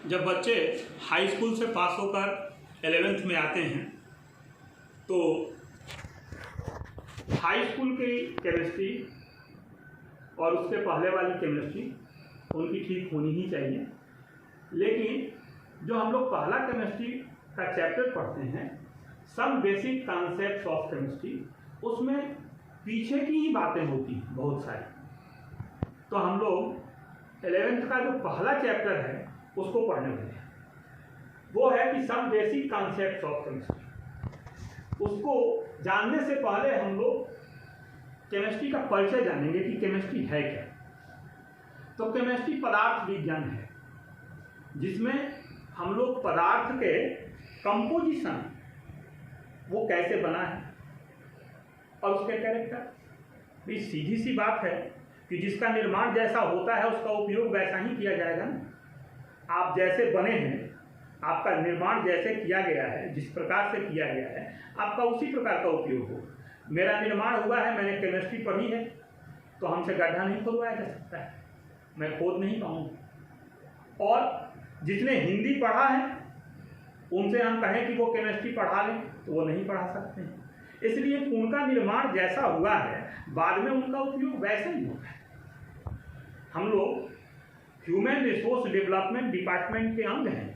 जब बच्चे high school से पास होकर 11th में आते हैं तो हाई स्कूल की केमिस्ट्री और उसके पहले वाली केमिस्ट्री उनकी ठीक होनी ही चाहिए। लेकिन जो हम लोग पहला केमिस्ट्री का चैप्टर पढ़ते हैं, some basic concepts of chemistry, उसमें पीछे की ही बातें होती हैं बहुत सारी। तो हम लोग 11th का जो पहला चैप्टर है उसको पढ़ने वाले हैं, वो है कि some basic concepts of chemistry. उसको जानने से पहले हम लोग केमिस्ट्री का परिचय जानेंगे कि केमिस्ट्री है क्या। तो केमिस्ट्री पदार्थ विज्ञान है, जिसमें हम लोग पदार्थ के कंपोजिशन वो कैसे बना है और उसके कैरेक्टर। ये सीधी सी बात है कि जिसका निर्माण जैसा होता है उसका उपयोग वैसा ही किया जाएगा ना। आप जैसे बने हैं, आपका निर्माण जैसे किया गया है, जिस प्रकार से किया गया है, आपका उसी प्रकार का उपयोग हो। मेरा निर्माण हुआ है, मैंने केमिस्ट्री पढ़ी है, तो हमसे गड्ढा नहीं खोदवाया जा सकता है, मैं खोद नहीं पाऊंगा। और जिसने हिंदी पढ़ा है उनसे हम कहें कि वो केमिस्ट्री पढ़ा लें तो वो नहीं पढ़ा सकते हैं। इसलिए उनका निर्माण जैसा हुआ है बाद में उनका उपयोग वैसे ही होगा। हम लोग ह्यूमन रिसोर्स डेवलपमेंट डिपार्टमेंट के अंग हैं,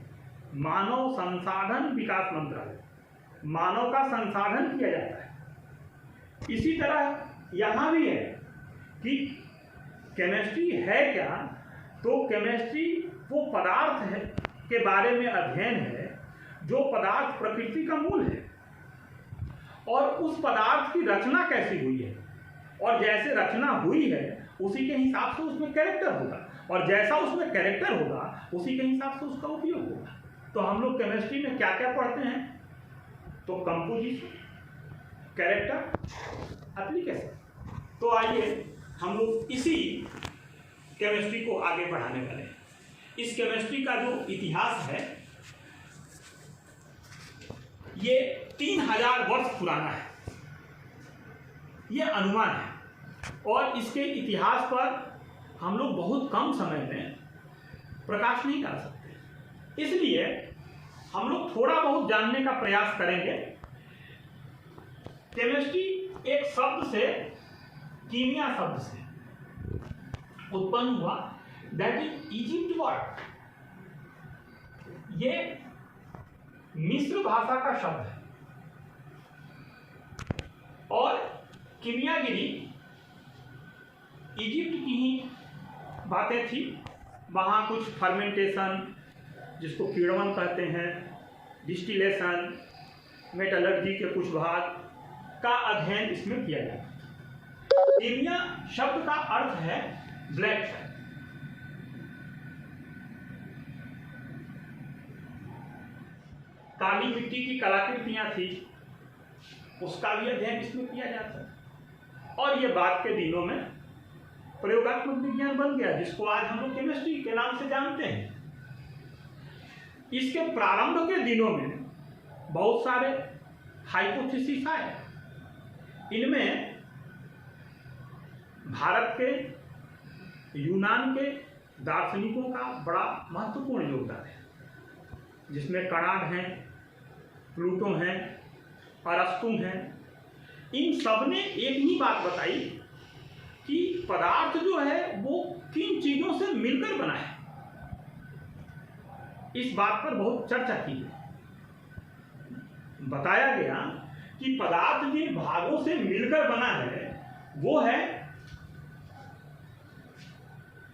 मानव संसाधन विकास मंत्रालय, मानव का संसाधन किया जाता है। इसी तरह यहाँ भी है कि केमिस्ट्री है क्या, तो केमिस्ट्री वो पदार्थ है के बारे में अध्ययन है जो पदार्थ प्रकृति का मूल है, और उस पदार्थ की रचना कैसी हुई है, और जैसे रचना हुई है उसी के हिसाब से उसमें कैरेक्टर होगा, और जैसा उसमें कैरेक्टर होगा उसी के हिसाब से उसका उपयोग होगा। तो हम लोग केमिस्ट्री में क्या क्या पढ़ते हैं, तो कंपोजिशन, कैरेक्टर, एप्लीकेशन। तो आइए हम लोग इसी केमिस्ट्री को आगे बढ़ाने वाले हैं। इस केमिस्ट्री का जो इतिहास है ये 3000 वर्ष पुराना है, ये अनुमान है, और इसके इतिहास पर हम लोग बहुत कम समय में प्रकाश नहीं डाल सकते। इसलिए हम लोग थोड़ा बहुत जानने का प्रयास करेंगे। केमिस्ट्री एक शब्द से, कीमिया शब्द से उत्पन्न हुआ, दैट इज इजिप्ट वर्ड। ये मिस्र भाषा का शब्द है, और कीमियागिरी इजिप्ट की ही बातें थी। वहाँ कुछ फर्मेंटेशन, जिसको किण्वन कहते हैं, डिस्टिलेशन, मेटलर्जी के कुछ भाग का अध्ययन इसमें किया जाता है। कीमिया शब्द का अर्थ है ब्लैक। काली मिट्टी की कलाकृतियां थी, उसका भी अध्ययन इसमें किया जाता है। और ये बाद के दिनों में प्रयोगात्मक विज्ञान बन गया, जिसको आज हम लोग केमिस्ट्री के नाम से जानते हैं। इसके प्रारंभ के दिनों में बहुत सारे हाइपोथेसिस आए। इनमें भारत के, यूनान के दार्शनिकों का बड़ा महत्वपूर्ण योगदान है, जिसमें कणाद हैं, प्लूटो हैं, अरस्तु हैं। इन सब ने एक ही बात बताई कि पदार्थ जो है वो किन चीजों से मिलकर बना है। इस बात पर बहुत चर्चा की गई। बताया गया कि पदार्थ जिन भागों से मिलकर बना है वो है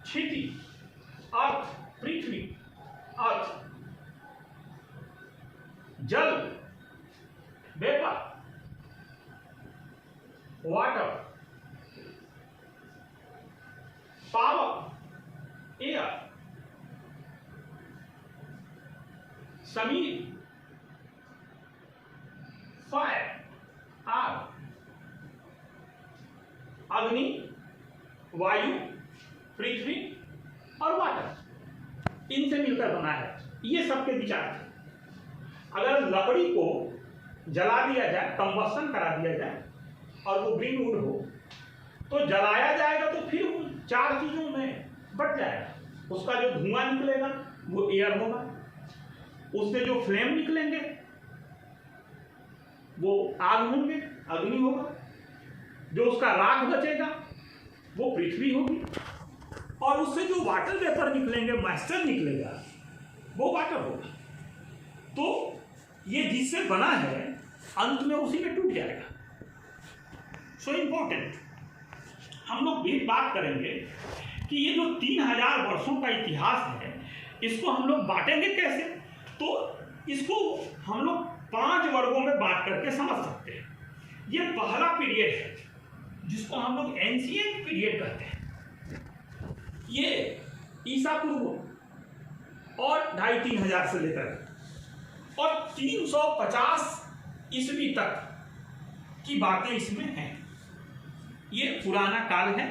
क्षिति, अर्थ, पृथ्वी, अर्थ, जल, vapour, water, power, air, Sameer, fire, आग, अग्नि, वायु, पृथ्वी और वाटर, इनसे मिलकर बना है। ये सबके विचार थे। अगर लकड़ी को जला दिया जाए, कंबस्शन करा दिया जाए और वो ग्रीन वुड हो, तो जलाया जाएगा तो फिर वो चार चीजों में बट जाएगा। उसका जो धुआं निकलेगा वो एयर होगा, उससे जो फ्लेम निकलेंगे वो आग होंगे, अग्नि होगा, जो उसका राख बचेगा वो पृथ्वी होगी, और उससे जो वाटर वेपर निकलेंगे, मॉइस्चर निकलेगा, वो वाटर होगा। तो ये जिससे बना है अंत में उसी में टूट जाएगा। सो इम्पोर्टेंट, हम लोग भी बात करेंगे कि ये जो 3000 वर्षों का इतिहास है इसको हम लोग बांटेंगे कैसे। तो इसको हम लोग 5 वर्गों में बांट करके समझ सकते हैं। ये पहला पीरियड है जिसको हम लोग एंशिएंट पीरियड कहते हैं। ये ईसा पूर्व और 2500-3000 से लेकर और 350 ईस्वी तक की बातें इसमें हैं। ये पुराना काल है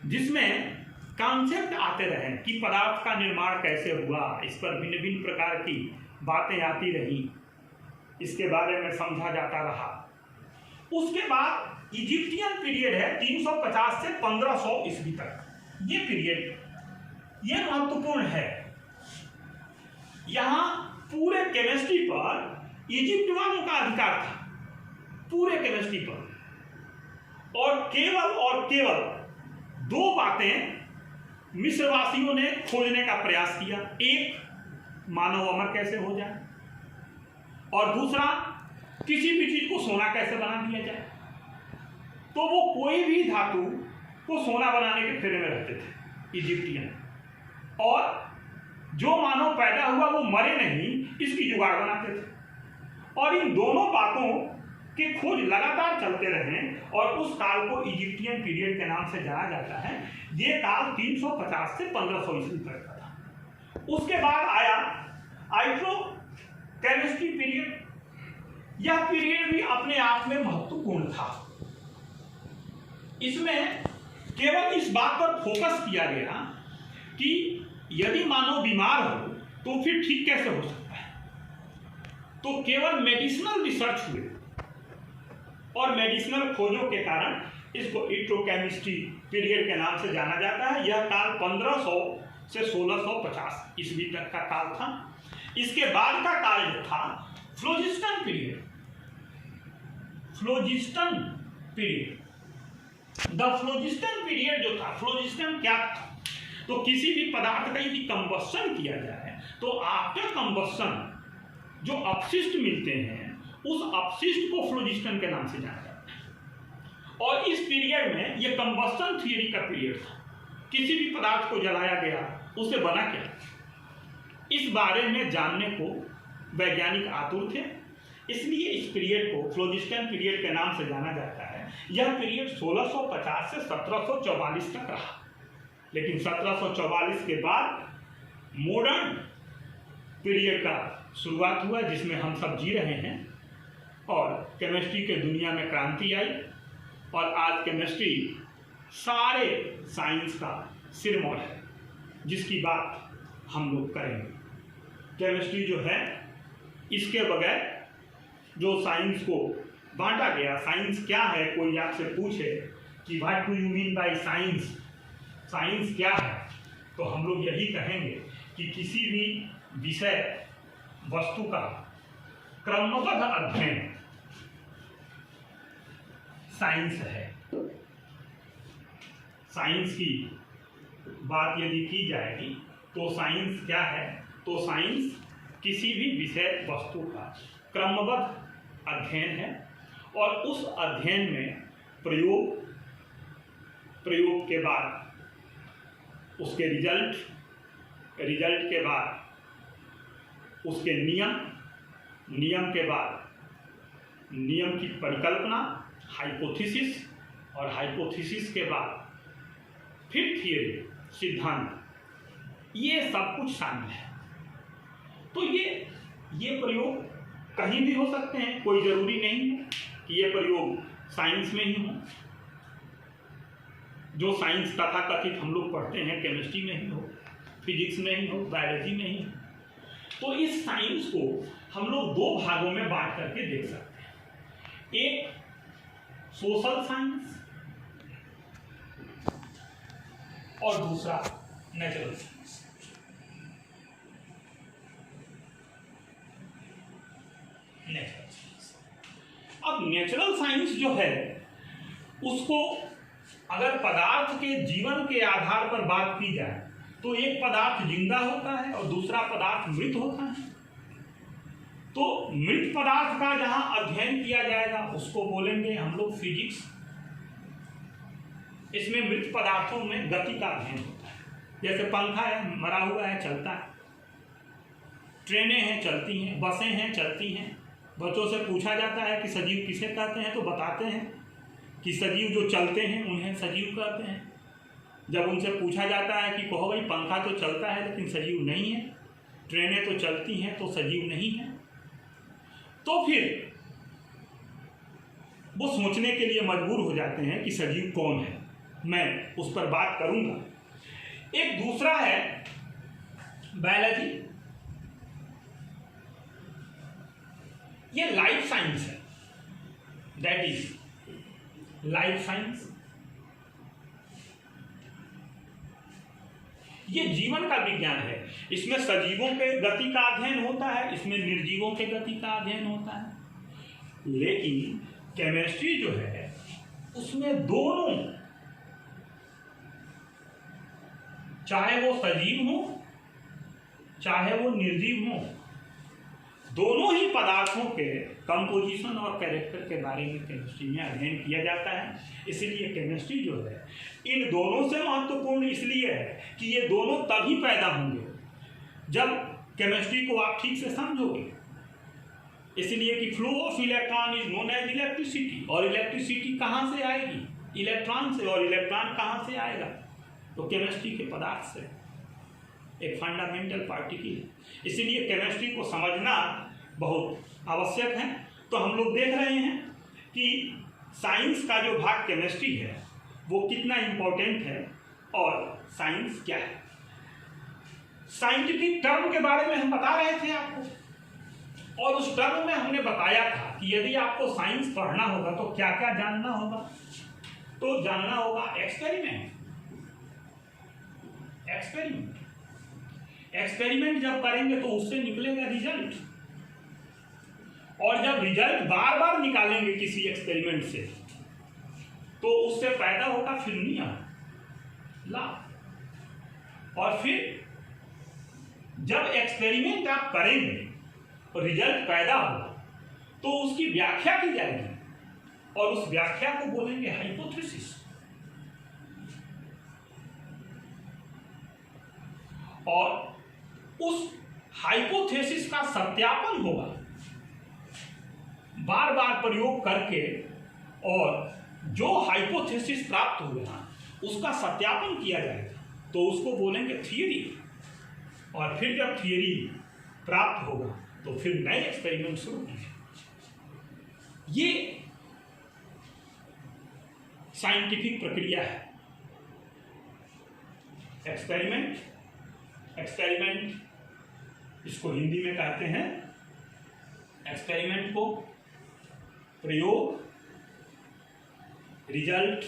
जिसमें कॉन्सेप्ट आते रहे कि पदार्थ का निर्माण कैसे हुआ, इस पर भिन्न भिन्न प्रकार की बातें आती रही, इसके बारे में समझा जाता रहा। उसके बाद इजिप्टियन पीरियड है 350 से 1500 ईस्वी तक। ये पीरियड ये महत्वपूर्ण है। यहाँ पूरे केमिस्ट्री पर इजिप्ट वालों का अधिकार था, पूरे केमिस्ट्री पर। और केवल 2 बातें मिस्रवासियों ने खोजने का प्रयास किया। एक, मानव अमर कैसे हो जाए, और दूसरा, किसी भी चीज को सोना कैसे बना दिया जाए। तो वो कोई भी धातु को सोना बनाने के फेरे में रहते थे इजिप्टियन, और जो मानव पैदा हुआ वो मरे नहीं इसकी जुगाड़ बनाते थे। और इन दोनों बातों के खोज लगातार चलते रहे और उस काल को इजिप्टियन पीरियड के नाम से जाना जाता है। ये काल 350 से 1500 ईस्वी तक का था। उसके बाद आया आइट्रो केमिस्ट्री पीरियड। यह पीरियड भी अपने आप में महत्वपूर्ण था। इसमें केवल इस बात पर फोकस किया गया कि यदि मानव बीमार हो तो फिर ठीक कैसे हो सकता है। तो केवल मेडिसिनल रिसर्च हुए और मेडिसिनल खोजों के कारण इसको इलेक्ट्रोकेमिस्ट्री पीरियड के नाम से जाना जाता है। यह काल 1500 से 1650 ईस्वी तक का काल था। इसके बाद का काल जो था फ्लोजिस्टन पीरियड। फ्लोजिस्टन पीरियड, द फ्लोजिस्टन पीरियड जो था, फ्लोजिस्टन क्या था? तो किसी भी पदार्थ का यदि कंबस्शन किया जाए तो आफ्टर कंबस्शन जो अपशिष्ट मिलते हैं उस अपशिष्ट को फ्लोजिस्टन के नाम से जाना जाता है। और इस पीरियड में ये कंबस्शन थियरी का पीरियड था। किसी भी पदार्थ को जलाया गया उससे बना क्या, इस बारे में जानने को वैज्ञानिक आतुर थे। इसलिए इस पीरियड को फ्लोजिस्टन पीरियड के नाम से जाना जाता है। यह पीरियड 1650 से 1744 तक रहा, लेकिन 1744 के बाद मॉडर्न पीरियड का शुरुआत हुआ जिसमें हम सब जी रहे हैं, और केमिस्ट्री के दुनिया में क्रांति आई। और आज केमिस्ट्री सारे साइंस का सिरमौर है, जिसकी बात हम लोग करेंगे। केमिस्ट्री जो है, इसके बगैर जो साइंस को बांटा गया, साइंस क्या है, कोई आपसे पूछे कि what do you mean by science, science क्या है, तो हम लोग यही कहेंगे कि किसी भी विषय वस्तु का क्रमबद्ध अध्ययन साइंस है। साइंस की बात यदि की जाएगी तो साइंस क्या है, तो साइंस किसी भी विषय वस्तु का क्रमबद्ध अध्ययन है। और उस अध्ययन में प्रयोग के बाद उसके रिजल्ट के बाद उसके नियम के बाद नियम की परिकल्पना, हाइपोथेसिस, और हाइपोथेसिस के बाद फिर थियरी, सिद्धांत, ये सब कुछ शामिल है। तो ये प्रयोग कहीं भी हो सकते हैं, कोई ज़रूरी नहीं है कि ये प्रयोग साइंस में ही हो। जो साइंस तथाकथित हम लोग पढ़ते हैं केमिस्ट्री में ही हो, फिजिक्स में ही हो, बायोलॉजी में ही हो। तो इस साइंस को हम लोग 2 भागों में बांट करके देख सकते हैं। एक सोशल साइंस और दूसरा नेचुरल साइंस। Natural science. अब नेचुरल साइंस जो है उसको अगर पदार्थ के जीवन के आधार पर बात की जाए तो एक पदार्थ जिंदा होता है और दूसरा पदार्थ मृत होता है। तो मृत पदार्थ का जहां अध्ययन किया जाएगा उसको बोलेंगे हम लोग फिजिक्स। इसमें मृत पदार्थों में गति का अध्ययन होता है, जैसे पंखा है, मरा हुआ है, चलता है, ट्रेनें हैं, चलती हैं, बसें हैं, चलती हैं। बच्चों से पूछा जाता है कि सजीव किसे कहते हैं, तो बताते हैं कि सजीव जो चलते हैं उन्हें सजीव कहते हैं। जब उनसे पूछा जाता है कि कहो भाई पंखा तो चलता है लेकिन सजीव नहीं है, ट्रेनें तो चलती हैं तो सजीव नहीं है, तो फिर वो सोचने के लिए मजबूर हो जाते हैं कि सजीव कौन है। मैं उस पर बात करूंगा। एक दूसरा है बायोलॉजी। ये लाइफ साइंस है, दैट इज लाइफ साइंस। ये जीवन का विज्ञान है। इसमें सजीवों के गति का अध्ययन होता है, इसमें निर्जीवों के गति का अध्ययन होता है। लेकिन केमिस्ट्री जो है उसमें दोनों, चाहे वो सजीव हो चाहे वो निर्जीव हो, दोनों ही पदार्थों के कंपोजिशन और कैरेक्टर के बारे में केमिस्ट्री में अध्ययन किया जाता है। इसलिए केमिस्ट्री जो है इन दोनों से महत्वपूर्ण इसलिए है कि ये दोनों तभी पैदा होंगे जब केमिस्ट्री को आप ठीक से समझोगे। इसलिए कि flow of electron is known as electricity, और इलेक्ट्रिसिटी कहाँ से आएगी? इलेक्ट्रॉन से। और इलेक्ट्रॉन कहाँ से आएगा? तो केमिस्ट्री के पदार्थ से, एक फंडामेंटल पार्टिकल। इसीलिए केमिस्ट्री को समझना बहुत आवश्यक है। तो हम लोग देख रहे हैं कि साइंस का जो भाग केमिस्ट्री है वो कितना इम्पोर्टेंट है और साइंस क्या है। साइंटिफिक टर्म के बारे में हम बता रहे थे आपको, और उस टर्म में हमने बताया था कि यदि आपको साइंस पढ़ना होगा तो क्या क्या जानना होगा। तो जानना होगा एक्सपेरिमेंट। एक्सपेरिमेंट जब करेंगे तो उससे निकलेगा रिजल्ट, और जब रिजल्ट बार बार निकालेंगे किसी एक्सपेरिमेंट से तो उससे पैदा होगा फिर नियम, लाभ। और फिर जब एक्सपेरिमेंट आप करेंगे और रिजल्ट पैदा होगा तो उसकी व्याख्या की जाएगी, और उस व्याख्या को बोलेंगे हाइपोथेसिस। और उस हाइपोथेसिस का सत्यापन होगा बार बार प्रयोग करके, और जो हाइपोथेसिस प्राप्त हो गया उसका सत्यापन किया जाएगा तो उसको बोलेंगे थियरी। और फिर जब थियरी प्राप्त होगा तो फिर नए एक्सपेरिमेंट शुरू होंगे। ये साइंटिफिक प्रक्रिया है। एक्सपेरिमेंट इसको हिंदी में कहते हैं, एक्सपेरिमेंट को प्रयोग, रिजल्ट,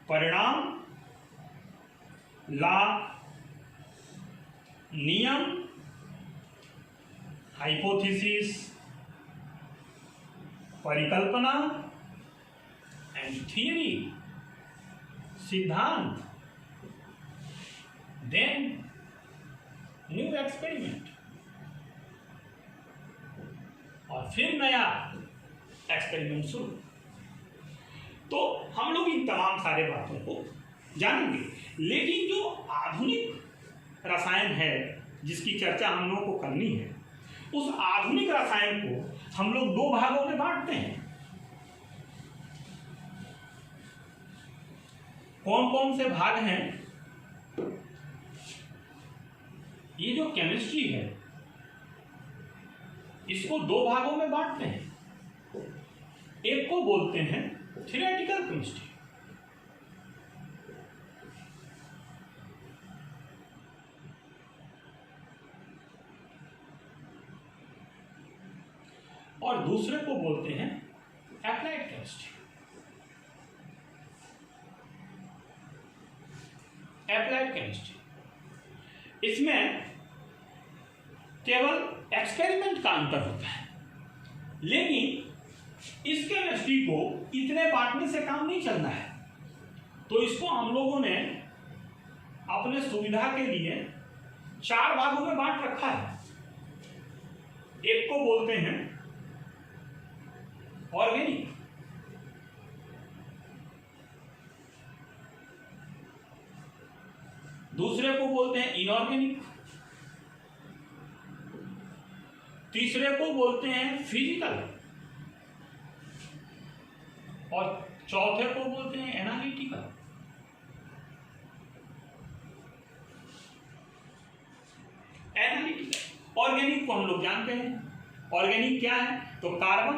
परिणाम, लाभ, नियम, हाइपोथेसिस, परिकल्पना एंड थियरी, सिद्धांत, देन न्यू एक्सपेरिमेंट, और फिर नया एक्सपेरिमेंट शुरू। तो हम लोग इन तमाम सारे बातों को जानेंगे। लेकिन जो आधुनिक रसायन है जिसकी चर्चा हम लोगों को करनी है, उस आधुनिक रसायन को हम लोग दो भागों में बांटते हैं। कौन कौन से भाग हैं? ये जो केमिस्ट्री है इसको दो भागों में बांटते हैं। एक को बोलते हैं थ्योरेटिकल केमिस्ट्री, और दूसरे को बोलते हैं एप्लाइड केमिस्ट्री। एप्लाइड केमिस्ट्री इसमें केवल एक्सपेरिमेंट का अंतर होता है। लेकिन इस केमिस्ट्री को इतने बांटने से काम नहीं चलना है, तो इसको हम लोगों ने अपने सुविधा के लिए 4 भागों में बांट रखा है। एक को बोलते हैं ऑर्गेनिक, दूसरे को बोलते हैं इनऑर्गेनिक, तीसरे को बोलते हैं फिजिकल, और चौथे को बोलते हैं एनालिटिकल। एनालिटिकल ऑर्गेनिक को हम लोग जानते हैं। ऑर्गेनिक क्या है? तो कार्बन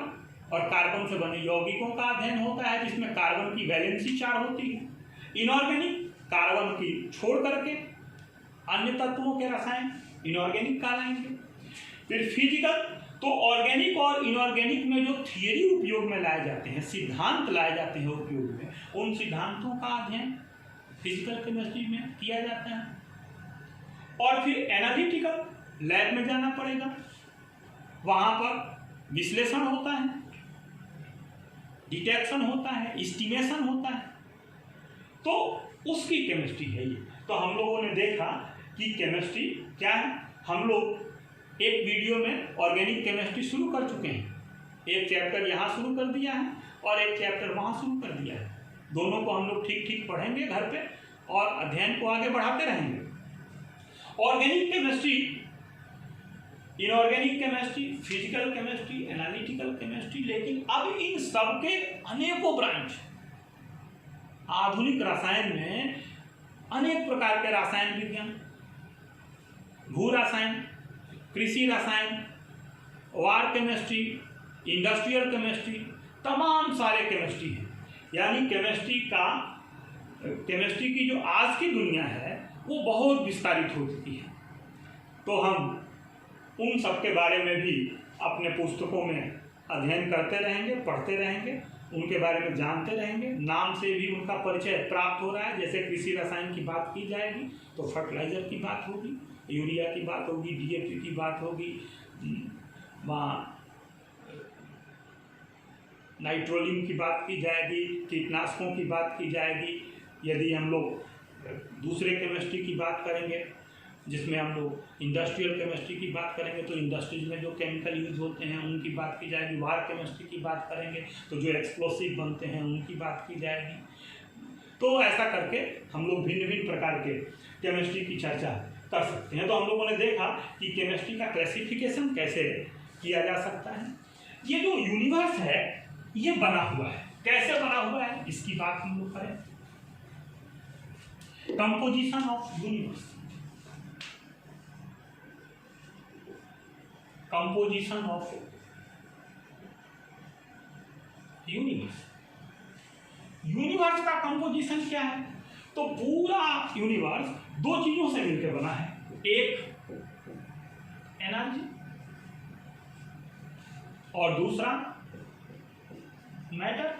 और कार्बन से बने यौगिकों का अध्ययन होता है, जिसमें कार्बन की वैलेंसी 4 होती है। इनऑर्गेनिक कार्बन की छोड़ करके अन्य तत्वों के रसायन इनऑर्गेनिक कहलाएंगे। फिर फिजिकल, तो ऑर्गेनिक और इनऑर्गेनिक में जो थियरी उपयोग में लाए जाते हैं, सिद्धांत लाए जाते हैं उपयोग में, उन सिद्धांतों का अध्ययन फिजिकल केमिस्ट्री में किया जाता है। और फिर एनालिटिकल, लैब में जाना पड़ेगा, वहां पर विश्लेषण होता है, डिटेक्शन होता है, एस्टिमेशन होता है, तो उसकी केमिस्ट्री है ये। तो हम लोगों ने देखा कि केमिस्ट्री क्या है। हम लोग एक वीडियो में ऑर्गेनिक केमिस्ट्री शुरू कर चुके हैं, एक चैप्टर यहाँ शुरू कर दिया है और एक चैप्टर वहाँ शुरू कर दिया है। दोनों को हम लोग ठीक ठीक पढ़ेंगे घर पे और अध्ययन को आगे बढ़ाते रहेंगे। Organic chemistry, inorganic chemistry, physical chemistry, analytical chemistry, लेकिन अब इन सबके अनेकों ब्रांच। आधुनिक रसायन में अनेक प्रकार के रासायन विज्ञान, भू रसायन, कृषि रसायन, वार केमिस्ट्री, इंडस्ट्रियल केमिस्ट्री, तमाम सारे केमिस्ट्री हैं। यानी केमिस्ट्री की जो आज की दुनिया है वो बहुत विस्तारित हो चुकी है। तो हम उन सब के बारे में भी अपने पुस्तकों में अध्ययन करते रहेंगे, पढ़ते रहेंगे, उनके बारे में जानते रहेंगे। नाम से भी उनका परिचय प्राप्त हो रहा है। जैसे कृषि रसायन की बात की जाएगी तो फर्टिलाइजर की बात होगी, यूरिया की बात होगी, DAP की बात होगी, वहाँ नाइट्रोलिन की बात की जाएगी, कीटनाशकों की बात की जाएगी। यदि हम लोग दूसरे केमिस्ट्री की बात करेंगे, जिसमें हम लोग इंडस्ट्रियल केमिस्ट्री की बात करेंगे, तो इंडस्ट्रीज में जो केमिकल यूज होते हैं उनकी बात की जाएगी। वार केमिस्ट्री की बात करेंगे तो जो एक्सप्लोसिव बनते हैं उनकी बात की जाएगी। तो ऐसा करके हम लोग भिन्न भिन्न प्रकार के केमिस्ट्री की चर्चा कर सकते हैं। तो हम लोगों ने देखा कि केमिस्ट्री का क्लासिफिकेशन कैसे किया जा सकता है। ये जो यूनिवर्स है ये बना हुआ है, कैसे बना हुआ है इसकी बात हम लोग करें। Composition of universe, composition of universe. Universe का कंपोजिशन क्या है? तो पूरा यूनिवर्स 2 चीजों से मिलकर बना है। एक एनर्जी और दूसरा मैटर,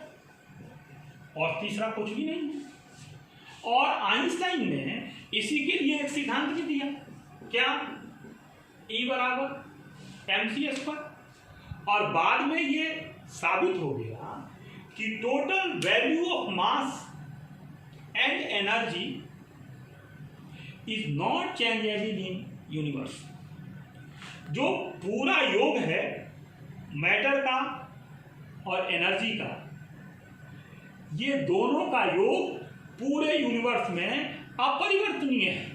और तीसरा कुछ भी नहीं है। और आइंस्टाइन ने इसी के लिए एक सिद्धांत भी दिया, क्या? E बराबर mc²। और बाद में ये साबित हो गया कि total value of mass and energy is not changeable in universe. जो पूरा योग है मैटर का और एनर्जी का, ये दोनों का योग पूरे यूनिवर्स में अपरिवर्तनीय है।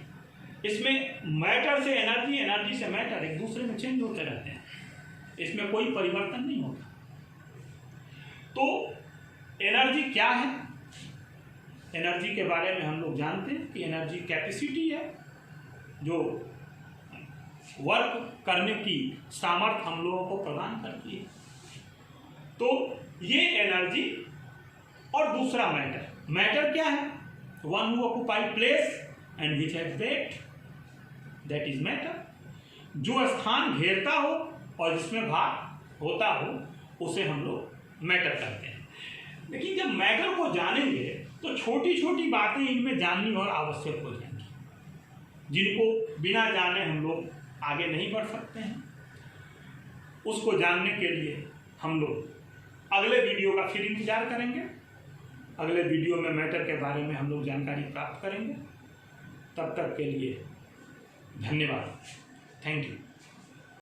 इसमें मैटर से एनर्जी, एनर्जी से मैटर एक दूसरे में चेंज होते रहते हैं, इसमें कोई परिवर्तन नहीं होता। तो एनर्जी क्या है? एनर्जी के बारे में हम लोग जानते हैं कि एनर्जी कैपेसिटी है, जो वर्क करने की सामर्थ्य हम लोगों को प्रदान करती है। तो ये एनर्जी, और दूसरा मैटर। मैटर क्या है? One who occupy place and which has weight, that is matter. जो स्थान घेरता हो और जिसमें भार होता हो उसे हम लोग मैटर कहते हैं। लेकिन जब मैटर को जानेंगे तो छोटी छोटी बातें इनमें जाननी और आवश्यक हो जाएंगी, जिनको बिना जाने हम लोग आगे नहीं बढ़ सकते हैं, उसको जानने के लिए हम लोग अगले वीडियो का फिर इंतजार करेंगे। अगले वीडियो में मैटर के बारे में हम लोग जानकारी प्राप्त करेंगे। तब तक के लिए धन्यवाद। Thank you.